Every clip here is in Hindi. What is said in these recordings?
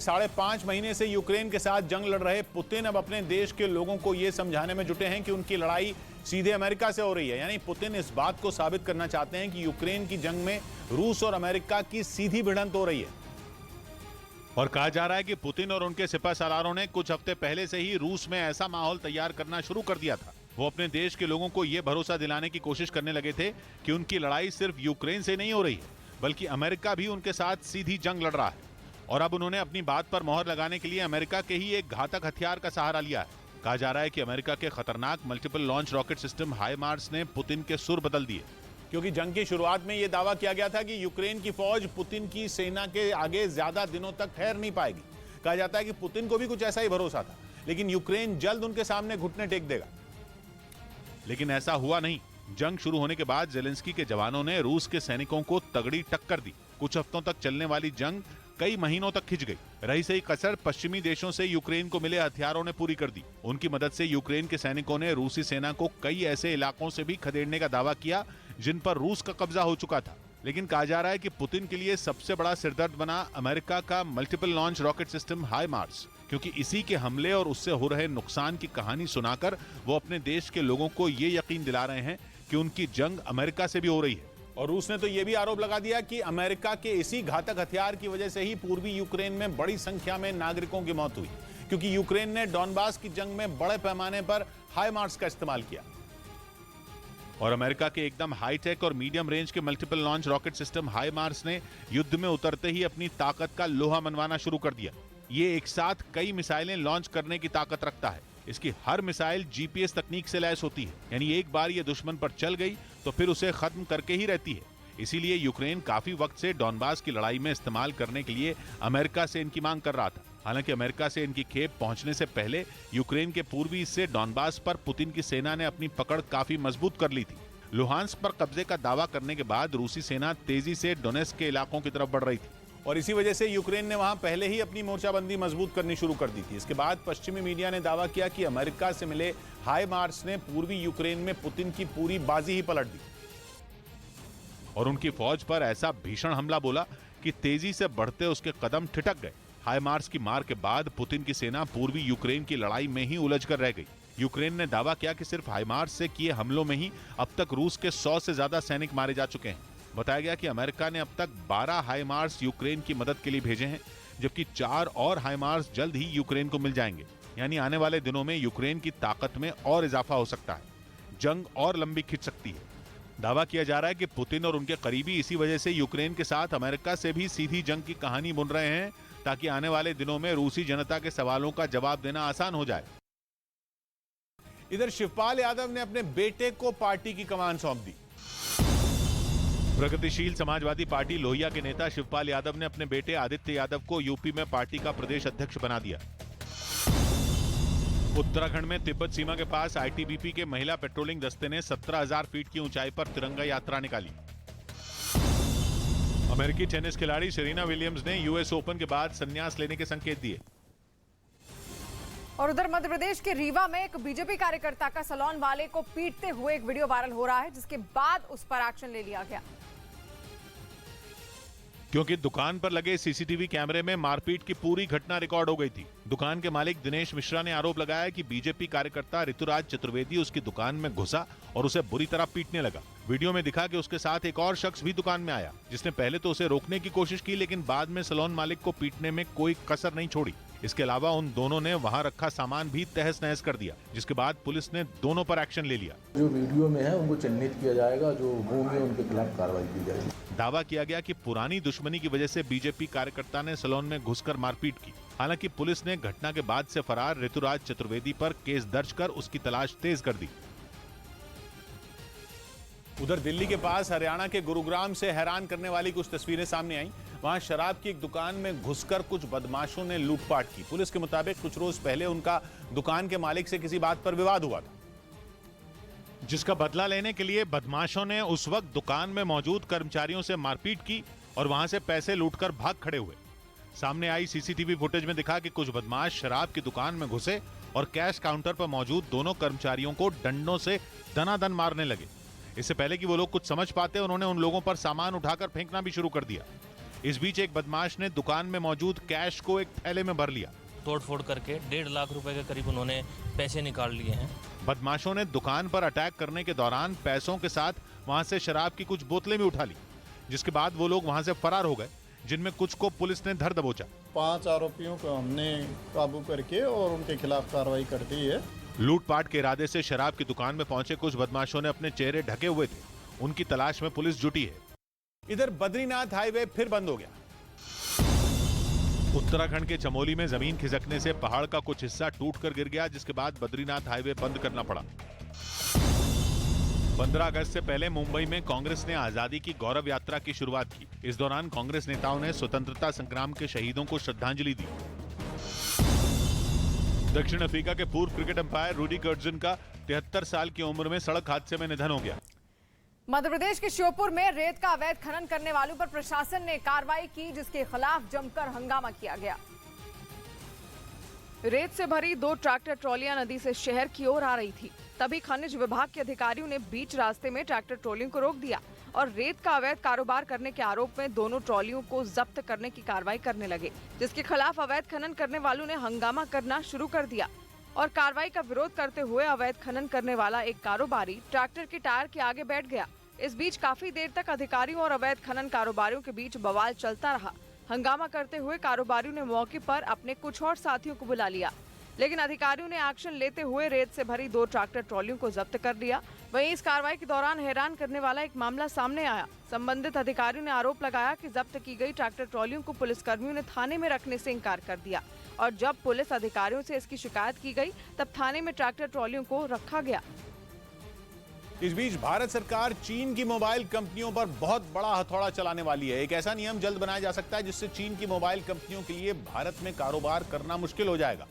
5.5 महीने से यूक्रेन के साथ जंग लड़ रहे पुतिन अब अपने देश के लोगों को यह समझाने में जुटे हैं कि उनकी लड़ाई सीधे अमेरिका से हो रही है। यानी पुतिन इस बात को साबित करना चाहते हैं कि यूक्रेन की जंग में रूस और अमेरिका की सीधी भिड़ंत हो रही है। और कहा जा रहा है कि पुतिन और उनके सिपह सालारों ने कुछ हफ्ते पहले से ही रूस में ऐसा माहौल तैयार करना शुरू कर दिया था। वो अपने देश के लोगों को यह भरोसा दिलाने की कोशिश करने लगे थे कि उनकी लड़ाई सिर्फ यूक्रेन से नहीं हो रही है, बल्कि अमेरिका भी उनके साथ सीधी जंग लड़ रहा है। और अब उन्होंने अपनी बात पर मोहर लगाने के लिए अमेरिका के ही एक घातक हथियार का सहारा लिया है। कहा जा रहा है कि अमेरिका के खतरनाक मल्टीपल लॉन्च रॉकेट सिस्टम हाइमार्स ने पुतिन के सुर बदल दिए, क्योंकि जंग की शुरुआत में यह दावा किया गया था कि यूक्रेन की फौज पुतिन की सेना के आगे ज्यादा दिनों तक ठहर नहीं पाएगी। कहा जाता है कि पुतिन को भी कुछ ऐसा ही भरोसा था, लेकिन यूक्रेन जल्द उनके सामने घुटने टेक देगा। लेकिन ऐसा हुआ नहीं। जंग शुरू होने के बाद जेलेंस्की के जवानों ने रूस के सैनिकों को तगड़ी टक्कर दी। कुछ हफ्तों तक चलने वाली जंग कई महीनों तक खिंच गई। रही सही कसर पश्चिमी देशों से यूक्रेन को मिले हथियारों ने पूरी कर दी। उनकी मदद से यूक्रेन के सैनिकों ने रूसी सेना को कई ऐसे इलाकों से भी खदेड़ने का दावा किया जिन पर रूस का कब्जा हो चुका था। लेकिन कहा जा रहा है कि पुतिन के लिए सबसे बड़ा सिरदर्द बना अमेरिका का मल्टीपल लॉन्च रॉकेट सिस्टम हाइमार्स, क्योंकि इसी के हमले और उससे हो रहे नुकसान की कहानी सुनाकर वो अपने देश के लोगों को ये यकीन दिला रहे हैं कि उनकी जंग अमेरिका से भी हो रही है। और रूस ने तो यह भी आरोप लगा दिया कि अमेरिका के इसी घातक हथियार की वजह से ही पूर्वी यूक्रेन में बड़ी संख्या में नागरिकों की मौत हुई, क्योंकि यूक्रेन ने डॉनबास की जंग में बड़े पैमाने पर हाइमार्स का इस्तेमाल किया। और अमेरिका के एकदम हाईटेक और मीडियम रेंज के मल्टीपल लॉन्च रॉकेट सिस्टम हाइमार्स ने युद्ध में उतरते ही अपनी ताकत का लोहा मनवाना शुरू कर दिया। ये एक साथ कई मिसाइलें लॉन्च करने की ताकत रखता है। इसकी हर मिसाइल जीपीएस तकनीक से लैस होती है, यानी एक बार ये दुश्मन पर चल गई तो फिर उसे खत्म करके ही रहती है। इसीलिए यूक्रेन काफी वक्त से डॉनबास की लड़ाई में इस्तेमाल करने के लिए अमेरिका से इनकी मांग कर रहा था। हालांकि अमेरिका से इनकी खेप पहुंचने से पहले यूक्रेन के पूर्वी हिस्से डॉनबास पर पुतिन की सेना ने अपनी पकड़ काफी मजबूत कर ली थी। लुहांस्क पर कब्जे का दावा करने के बाद रूसी सेना तेजी से डोनेस्क के इलाकों की तरफ बढ़ रही थी, और इसी वजह से यूक्रेन ने वहां पहले ही अपनी मोर्चाबंदी मजबूत करनी शुरू कर दी थी। इसके बाद पश्चिमी मीडिया ने दावा किया कि अमेरिका से मिले हाइमार्स ने पूर्वी यूक्रेन में पुतिन की पूरी बाजी ही पलट दी और उनकी फौज पर ऐसा भीषण हमला बोला कि तेजी से बढ़ते उसके कदम ठिठक गए। हाइमार्स की मार के बाद पुतिन की सेना पूर्वी यूक्रेन की लड़ाई में ही उलझ कर रह गई। यूक्रेन ने दावा किया कि सिर्फ हाइमार्स से किए हमलों में ही अब तक रूस के 100 से ज्यादा सैनिक मारे जा चुके हैं। बताया गया कि अमेरिका ने अब तक 12 हाइमार्स यूक्रेन की मदद के लिए भेजे हैं, जबकि 4 और हाइमार्स जल्द ही यूक्रेन को मिल जाएंगे। यानी आने वाले दिनों में यूक्रेन की ताकत में और इजाफा हो सकता है, जंग और लंबी खिंच सकती है। दावा किया जा रहा है कि पुतिन और उनके करीबी इसी वजह से यूक्रेन के साथ अमेरिका से भी सीधी जंग की कहानी बुन रहे हैं, ताकि आने वाले दिनों में रूसी जनता के सवालों का जवाब देना आसान हो जाए। इधर शिवपाल यादव ने अपने बेटे को पार्टी की कमान सौंप दी। प्रगतिशील समाजवादी पार्टी लोहिया के नेता शिवपाल यादव ने अपने बेटे आदित्य यादव को यूपी में पार्टी का प्रदेश अध्यक्ष बना दिया। उत्तराखंड में तिब्बत सीमा के पास आईटीबीपी के महिला पेट्रोलिंग दस्ते ने 17,000 फीट की ऊंचाई पर तिरंगा यात्रा निकाली। अमेरिकी टेनिस खिलाड़ी सेरेना विलियम्स ने यूएस ओपन के बाद संन्यास लेने के संकेत दिए। और उधर मध्य प्रदेश के रीवा में एक बीजेपी कार्यकर्ता का सैलून वाले को पीटते हुए एक वीडियो वायरल हो रहा है, जिसके बाद उस पर एक्शन ले लिया गया, क्योंकि दुकान पर लगे सीसीटीवी कैमरे में मारपीट की पूरी घटना रिकॉर्ड हो गई थी। दुकान के मालिक दिनेश मिश्रा ने आरोप लगाया कि बीजेपी कार्यकर्ता ऋतुराज चतुर्वेदी उसकी दुकान में घुसा और उसे बुरी तरह पीटने लगा। वीडियो में दिखा कि उसके साथ एक और शख्स भी दुकान में आया, जिसने पहले तो उसे रोकने की कोशिश की, लेकिन बाद में सैलून मालिक को पीटने में कोई कसर नहीं छोड़ी। इसके अलावा उन दोनों ने वहां रखा सामान भी तहस नहस कर दिया, जिसके बाद पुलिस ने दोनों पर एक्शन ले लिया। जो वीडियो में है उनको चिन्हित किया जाएगा, जो होंगे उनके खिलाफ कार्रवाई की जाएगी। दावा किया गया कि पुरानी दुश्मनी की वजह से बीजेपी कार्यकर्ता ने सैलून में घुसकर मारपीट की। हालांकि पुलिस ने घटना के बाद से फरार ऋतुराज चतुर्वेदी पर केस दर्ज कर उसकी तलाश तेज कर दी। उधर दिल्ली के पास हरियाणा के गुरुग्राम से हैरान करने वाली कुछ तस्वीरें सामने आई। वहां शराब की एक दुकान में घुसकर कुछ बदमाशों ने लूटपाट की। पुलिस के मुताबिक कुछ रोज पहले उनका दुकान के मालिक से किसी बात पर विवाद हुआ था, जिसका बदला लेने के लिए बदमाशों ने उस वक्त दुकान में मौजूद कर्मचारियों से मारपीट की और वहां से पैसे लूटकर भाग खड़े हुए। सामने आई सीसीटीवी फुटेज में दिखा कि कुछ बदमाश शराब की दुकान में घुसे और कैश काउंटर पर मौजूद दोनों कर्मचारियों को डंडों से दनादन मारने लगे। इससे पहले कि वो लोग कुछ समझ पाते, उन्होंने उन लोगों पर सामान उठाकर फेंकना भी शुरू कर दिया। इस बीच एक बदमाश ने दुकान में मौजूद कैश को एक थैले में भर लिया। तोड़फोड़ करके 1.5 लाख रुपए के करीब उन्होंने पैसे निकाल लिए हैं। बदमाशों ने दुकान पर अटैक करने के दौरान पैसों के साथ वहां से शराब की कुछ बोतलें भी उठा ली, जिसके बाद वो लोग वहां से फरार हो गए, जिनमें कुछ को पुलिस ने धर दबोचा। 5 आरोपियों को हमने काबू करके और उनके खिलाफ कार्रवाई कर दी है। लूटपाट के इरादे से शराब की दुकान में पहुंचे कुछ बदमाशों ने अपने चेहरे ढके हुए थे, उनकी तलाश में पुलिस जुटी है। इधर बद्रीनाथ हाईवे फिर बंद हो गया। उत्तराखंड के चमोली में जमीन खिसकने से पहाड़ का कुछ हिस्सा टूटकर गिर गया, जिसके बाद बद्रीनाथ हाईवे बंद करना पड़ा। 15 अगस्त से पहले मुंबई में कांग्रेस ने आजादी की गौरव यात्रा की शुरुआत की। इस दौरान कांग्रेस नेताओं ने स्वतंत्रता संग्राम के शहीदों को श्रद्धांजलि दी। दक्षिण अफ्रीका के पूर्व क्रिकेट अंपायर रूडी कर्जन का 73 साल की उम्र में सड़क हादसे में निधन हो गया। मध्य प्रदेश के श्योपुर में रेत का अवैध खनन करने वालों पर प्रशासन ने कार्रवाई की, जिसके खिलाफ जमकर हंगामा किया गया। रेत से भरी 2 ट्रैक्टर ट्रॉलियां नदी से शहर की ओर आ रही थी। तभी खनिज विभाग के अधिकारियों ने बीच रास्ते में ट्रैक्टर ट्रॉलियों को रोक दिया और रेत का अवैध कारोबार करने के आरोप में दोनों ट्रॉलियों को जब्त करने की कार्रवाई करने लगे, जिसके खिलाफ अवैध खनन करने वालों ने हंगामा करना शुरू कर दिया और कार्रवाई का विरोध करते हुए अवैध खनन करने वाला एक कारोबारी ट्रैक्टर के टायर के आगे बैठ गया। इस बीच काफी देर तक अधिकारियों और अवैध खनन कारोबारियों के बीच बवाल चलता रहा। हंगामा करते हुए कारोबारियों ने मौके पर अपने कुछ और साथियों को बुला लिया, लेकिन अधिकारियों ने एक्शन लेते हुए रेत से भरी 2 ट्रैक्टर ट्रॉलियों को जब्त कर दिया। वहीं इस कार्रवाई के दौरान हैरान करने वाला एक मामला सामने आया। संबंधित अधिकारियों ने आरोप लगाया कि जब्त की गई ट्रैक्टर ट्रॉलियों को पुलिसकर्मियों ने थाने में रखने से इंकार कर दिया और जब पुलिस अधिकारियों से इसकी शिकायत की गई तब थाने में ट्रैक्टर ट्रॉलियों को रखा गया। इस बीच भारत सरकार चीन की मोबाइल कंपनियों पर बहुत बड़ा हथौड़ा चलाने वाली है। एक ऐसा नियम जल्द बनाया जा सकता है जिससे चीन की मोबाइल कंपनियों के लिए भारत में कारोबार करना मुश्किल हो जाएगा,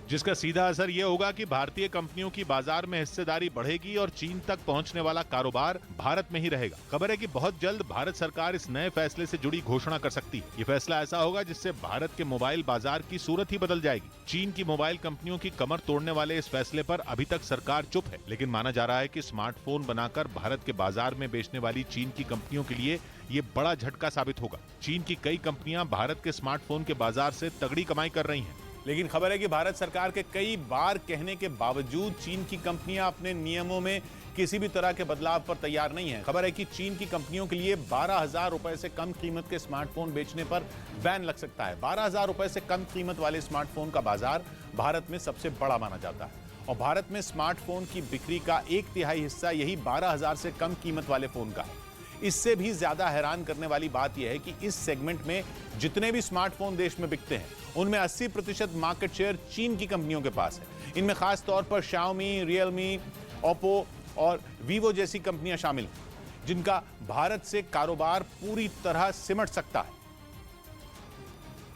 जिसका सीधा असर यह होगा कि भारतीय कंपनियों की बाजार में हिस्सेदारी बढ़ेगी और चीन तक पहुंचने वाला कारोबार भारत में ही रहेगा। खबर है कि बहुत जल्द भारत सरकार इस नए फैसले से जुड़ी घोषणा कर सकती है। ये फैसला ऐसा होगा जिससे भारत के मोबाइल बाजार की सूरत ही बदल जाएगी। चीन की मोबाइल कंपनियों की कमर तोड़ने वाले इस फैसले पर अभी तक सरकार चुप है, लेकिन माना जा रहा है कि स्मार्टफोन बनाकर भारत के बाजार में बेचने वाली चीन की कंपनियों के लिए ये बड़ा झटका साबित होगा। चीन की कई कंपनियां भारत के स्मार्टफोन के बाजार से तगड़ी कमाई कर रही हैं। लेकिन खबर है कि भारत सरकार के कई बार कहने के बावजूद चीन की कंपनियां अपने नियमों में किसी भी तरह के बदलाव पर तैयार नहीं है। खबर है कि चीन की कंपनियों के लिए 12,000 रुपए से कम कीमत के स्मार्टफोन बेचने पर बैन लग सकता है। 12,000 रुपए से कम कीमत वाले स्मार्टफोन का बाजार भारत में सबसे बड़ा माना जाता है और भारत में स्मार्टफोन की बिक्री का 1/3 हिस्सा यही 12,000 से कम कीमत वाले फोन का है। इससे भी ज्यादा हैरान करने वाली बात यह है कि इस सेगमेंट में जितने भी स्मार्टफोन देश में बिकते हैं उनमें 80% मार्केट शेयर चीन की कंपनियों के पास है। इनमें खास तौर पर शाओमी, रियलमी, ओप्पो और वीवो जैसी कंपनियां शामिल हैं, जिनका भारत से कारोबार पूरी तरह सिमट सकता है,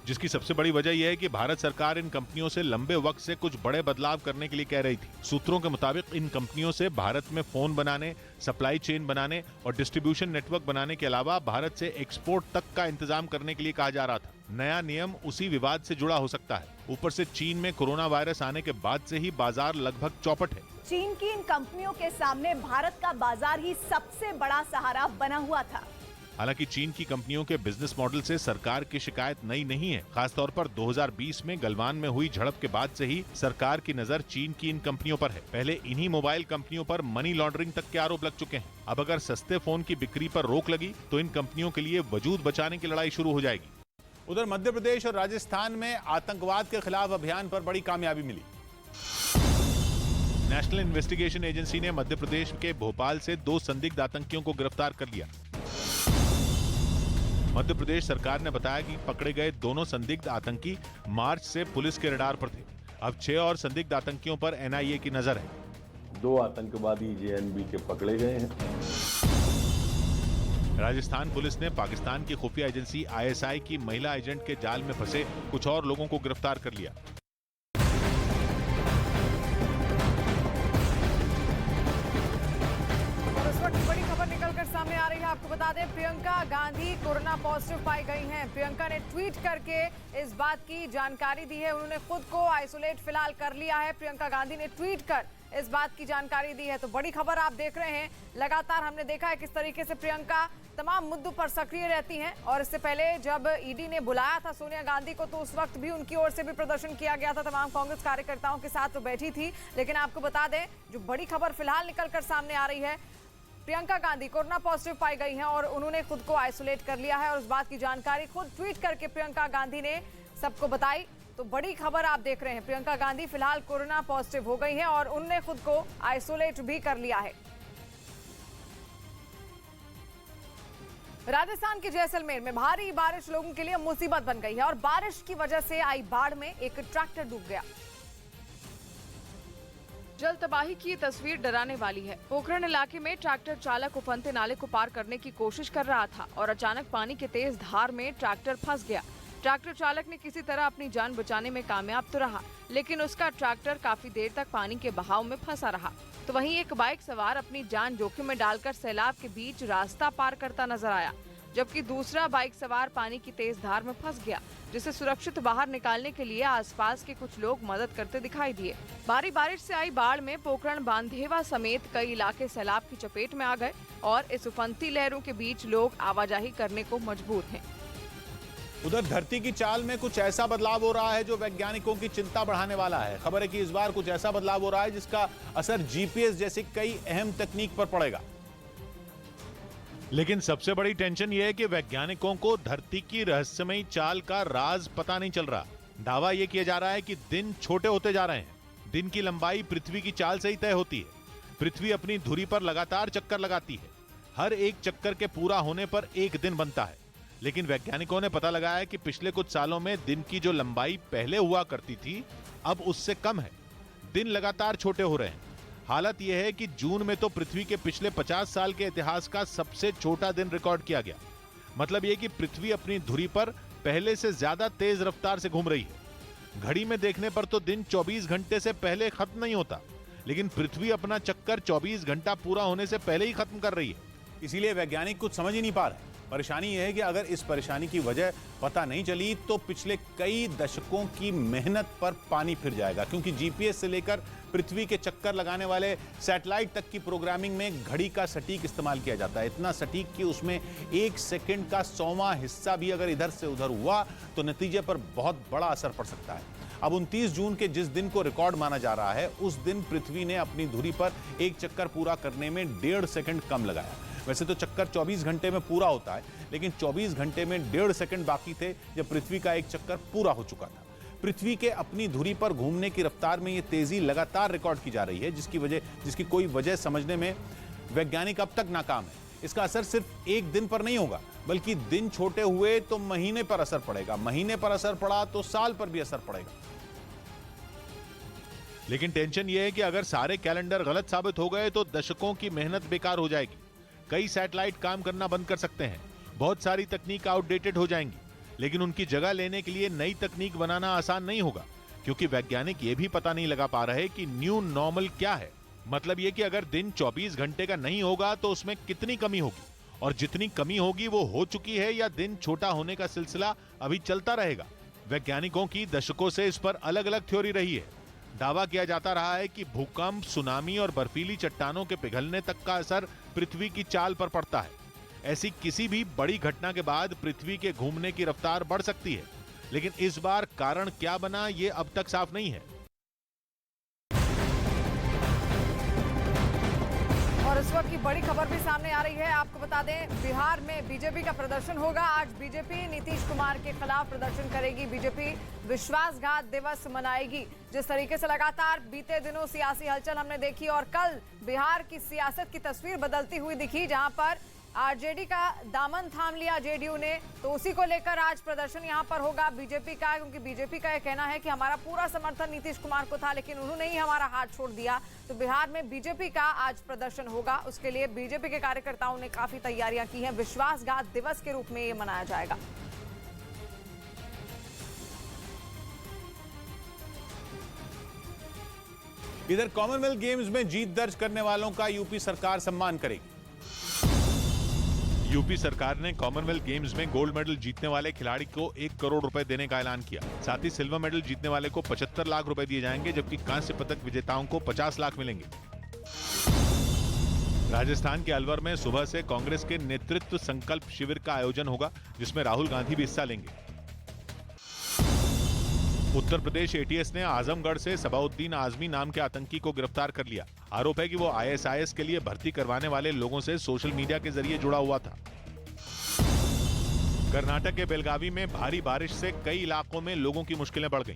जिसकी सबसे बड़ी वजह यह है कि भारत सरकार इन कंपनियों से लंबे वक्त से कुछ बड़े बदलाव करने के लिए कह रही थी। सूत्रों के मुताबिक इन कंपनियों से भारत में फोन बनाने, सप्लाई चेन बनाने और डिस्ट्रीब्यूशन नेटवर्क बनाने के अलावा भारत से एक्सपोर्ट तक का इंतजाम करने के लिए कहा जा रहा था। नया नियम उसी विवाद से जुड़ा हो सकता है। ऊपर से चीन में कोरोना वायरस आने के बाद से ही बाजार लगभग चौपट है। चीन की इन कंपनियों के सामने भारत का बाजार ही सबसे बड़ा सहारा बना हुआ था। हालांकि चीन की कंपनियों के बिजनेस मॉडल से सरकार की शिकायत नई नहीं है। खासतौर पर 2020 में गलवान में हुई झड़प के बाद से ही सरकार की नजर चीन की इन कंपनियों पर है। पहले इन्हीं मोबाइल कंपनियों पर मनी लॉन्ड्रिंग तक के आरोप लग चुके हैं। अब अगर सस्ते फोन की बिक्री पर रोक लगी तो इन कंपनियों के लिए वजूद बचाने की लड़ाई शुरू हो जाएगी। उधर मध्य प्रदेश और राजस्थान में आतंकवाद के खिलाफ अभियान पर बड़ी कामयाबी मिली। नेशनल इन्वेस्टिगेशन एजेंसी ने मध्य प्रदेश के भोपाल से 2 संदिग्ध आतंकियों को गिरफ्तार कर लिया। मध्य प्रदेश सरकार ने बताया कि पकड़े गए दोनों संदिग्ध आतंकी मार्च से पुलिस के रडार पर थे। अब 6 और संदिग्ध आतंकियों पर एनआईए की नजर है। 2 आतंकवादी जेएनबी के पकड़े गए हैं। राजस्थान पुलिस ने पाकिस्तान की खुफिया एजेंसी आईएसआई की महिला एजेंट के जाल में फंसे कुछ और लोगों को गिरफ्तार कर लिया। और इस वक्त बड़ी खबर निकलकर सामने आ रही है। आपको बता दें, प्रियंका गांधी कोरोना पॉजिटिव पाई गई हैं। प्रियंका ने ट्वीट करके इस बात की जानकारी दी है। उन्होंने खुद को आइसोलेट फिलहाल कर लिया है। प्रियंका गांधी ने ट्वीट कर इस बात की जानकारी दी है। तो बड़ी खबर आप देख रहे हैं। लगातार हमने देखा है किस तरीके से प्रियंका तमाम मुद्दों पर सक्रिय रहती हैं। और इससे पहले जब ईडी ने बुलाया था सोनिया गांधी को, तो उस वक्त भी उनकी ओर से भी प्रदर्शन किया गया था। तमाम कांग्रेस कार्यकर्ताओं के साथ वो बैठी थी। लेकिन आपको बता दें, जो बड़ी खबर फिलहाल निकलकर सामने आ रही है, प्रियंका गांधी कोरोना पॉजिटिव पाई गई हैं और उन्होंने खुद को आइसोलेट कर लिया है। और उस बात की जानकारी खुद ट्वीट करके प्रियंका गांधी ने सबको बताई। तो बड़ी खबर आप देख रहे हैं, प्रियंका गांधी फिलहाल कोरोना पॉजिटिव हो गई हैं और उन्होंने खुद को आइसोलेट भी कर लिया है। राजस्थान के जैसलमेर में भारी बारिश लोगों के लिए मुसीबत बन गई है और बारिश की वजह से आई बाढ़ में एक ट्रैक्टर डूब गया। जल तबाही की ये तस्वीर डराने वाली है। पोखरण इलाके में ट्रैक्टर चालक उफनते नाले को पार करने की कोशिश कर रहा था और अचानक पानी के तेज धार में ट्रैक्टर फंस गया। ट्रैक्टर चालक ने किसी तरह अपनी जान बचाने में कामयाब तो रहा, लेकिन उसका ट्रैक्टर काफी देर तक पानी के बहाव में फंसा रहा। तो वहीं एक बाइक सवार अपनी जान जोखिम में डालकर सैलाब के बीच रास्ता पार करता नजर आया, जबकि दूसरा बाइक सवार पानी की तेज धार में फंस गया, जिसे सुरक्षित बाहर निकालने के लिए आसपास के कुछ लोग मदद करते दिखाई दिए। भारी बारिश से आई बाढ़ में पोखरण बांधेवा समेत कई इलाके सैलाब की चपेट में आ गए और इस उफनती लहरों के बीच लोग आवाजाही करने को मजबूर हैं। उधर धरती की चाल में कुछ ऐसा बदलाव हो रहा है जो वैज्ञानिकों की चिंता बढ़ाने वाला है। खबर है कि इस बार कुछ ऐसा बदलाव हो रहा है जिसका असर जीपीएस जैसी कई अहम तकनीक पर पड़ेगा। लेकिन सबसे बड़ी टेंशन यह है कि वैज्ञानिकों को धरती की रहस्यमयी चाल का राज पता नहीं चल रहा। दावा यह किया जा रहा है कि दिन छोटे होते जा रहे हैं। दिन की लंबाई पृथ्वी की चाल से ही तय होती है। पृथ्वी अपनी धुरी पर लगातार चक्कर लगाती है। हर एक चक्कर के पूरा होने पर एक दिन बनता है। लेकिन वैज्ञानिकों ने पता लगाया है कि पिछले कुछ सालों में दिन की जो लंबाई पहले हुआ करती थी, अब उससे कम है। दिन लगातार छोटे हो रहे हैं। हालत यह है कि जून में तो पृथ्वी के पिछले 50 साल के इतिहास का सबसे छोटा दिन रिकॉर्ड किया गया। मतलब यह कि पृथ्वी अपनी धुरी पर पहले से ज्यादा तेज रफ्तार से घूम रही है। घड़ी में देखने पर तो दिन 24 घंटे से पहले खत्म नहीं होता, लेकिन पृथ्वी अपना चक्कर 24 घंटा पूरा होने से पहले ही खत्म कर रही है। इसीलिए वैज्ञानिक कुछ समझ ही नहीं पा रहे। परेशानी यह है कि अगर इस परेशानी की वजह पता नहीं चली तो पिछले कई दशकों की मेहनत पर पानी फिर जाएगा, क्योंकि जीपीएस से लेकर पृथ्वी के चक्कर लगाने वाले सैटेलाइट तक की प्रोग्रामिंग में घड़ी का सटीक इस्तेमाल किया जाता है। इतना सटीक कि उसमें 1 सेकंड का 100वां हिस्सा भी अगर इधर से उधर हुआ तो नतीजे पर बहुत बड़ा असर पड़ सकता है। अब 29 जून के जिस दिन को रिकॉर्ड माना जा रहा है, उस दिन पृथ्वी ने अपनी धुरी पर एक चक्कर पूरा करने में 1.5 सेकंड कम लगाया। वैसे तो चक्कर 24 घंटे में पूरा होता है, लेकिन 24 घंटे में 1.5 सेकंड बाकी थे जब पृथ्वी का एक चक्कर पूरा हो चुका था। पृथ्वी के अपनी धुरी पर घूमने की रफ्तार में ये तेजी लगातार रिकॉर्ड की जा रही है, जिसकी कोई वजह समझने में वैज्ञानिक अब तक नाकाम है। इसका असर सिर्फ एक दिन पर नहीं होगा, बल्कि दिन छोटे हुए तो महीने पर असर पड़ेगा, महीने पर असर पड़ा तो साल पर भी असर पड़ेगा। लेकिन टेंशन यह है कि अगर सारे कैलेंडर गलत साबित हो गए तो दशकों की मेहनत बेकार हो जाएगी। कई सैटेलाइट काम करना बंद कर सकते हैं, बहुत सारी तकनीक आउटडेटेड हो जाएंगी, लेकिन उनकी जगह लेने के लिए नई तकनीक बनाना आसान नहीं होगा, क्योंकि वैज्ञानिक ये भी पता नहीं लगा पा रहे कि न्यू नॉर्मल क्या है। मतलब ये कि अगर दिन 24 घंटे का नहीं होगा तो उसमें कितनी कमी होगी, और जितनी कमी होगी वो हो चुकी है या दिन छोटा होने का सिलसिला अभी चलता रहेगा। वैज्ञानिकों की दशकों से इस पर अलग अलग थ्योरी रही है। दावा किया जाता रहा है कि भूकंप, सुनामी और बर्फीली चट्टानों के पिघलने तक का असर पृथ्वी की चाल पर पड़ता है। ऐसी किसी भी बड़ी घटना के बाद पृथ्वी के घूमने की रफ्तार बढ़ सकती है, लेकिन इस बार कारण क्या बना ये अब तक साफ नहीं है। और इस वक्त की बड़ी खबर भी सामने आ रही है। आपको बता दें, बिहार में बीजेपी का प्रदर्शन होगा। आज बीजेपी नीतीश कुमार के खिलाफ प्रदर्शन करेगी। बीजेपी विश्वासघात दिवस मनाएगी। जिस तरीके से लगातार बीते दिनों सियासी हलचल हमने देखी और कल बिहार की सियासत की तस्वीर बदलती हुई दिखी, जहां पर आरजेडी का दामन थाम लिया जेडीयू ने, तो उसी को लेकर आज प्रदर्शन यहां पर होगा बीजेपी का, क्योंकि बीजेपी का यह कहना है कि हमारा पूरा समर्थन नीतीश कुमार को था, लेकिन उन्होंने ही हमारा हाथ छोड़ दिया। तो बिहार में बीजेपी का आज प्रदर्शन होगा। उसके लिए बीजेपी के कार्यकर्ताओं ने काफी तैयारियां की हैं। विश्वासघात दिवस के रूप में ये मनाया जाएगा। इधर कॉमनवेल्थ गेम्स में जीत दर्ज करने वालों का यूपी सरकार सम्मान करेगी। यूपी सरकार ने कॉमनवेल्थ गेम्स में गोल्ड मेडल जीतने वाले खिलाड़ी को 1 करोड़ रुपए देने का ऐलान किया। साथ ही सिल्वर मेडल जीतने वाले को 75 लाख रुपए दिए जाएंगे, जबकि कांस्य पदक विजेताओं को 50 लाख मिलेंगे। राजस्थान के अलवर में सुबह से कांग्रेस के नेतृत्व संकल्प शिविर का आयोजन होगा, जिसमें राहुल गांधी भी हिस्सा लेंगे। उत्तर प्रदेश एटीएस ने आजमगढ़ से सबाउद्दीन आजमी नाम के आतंकी को गिरफ्तार कर लिया। आरोप है कि वो आईएसआईएस के लिए भर्ती करवाने वाले लोगों से सोशल मीडिया के जरिए जुड़ा हुआ था। कर्नाटक के बेलगावी में भारी बारिश से कई इलाकों में लोगों की मुश्किलें बढ़ गईं।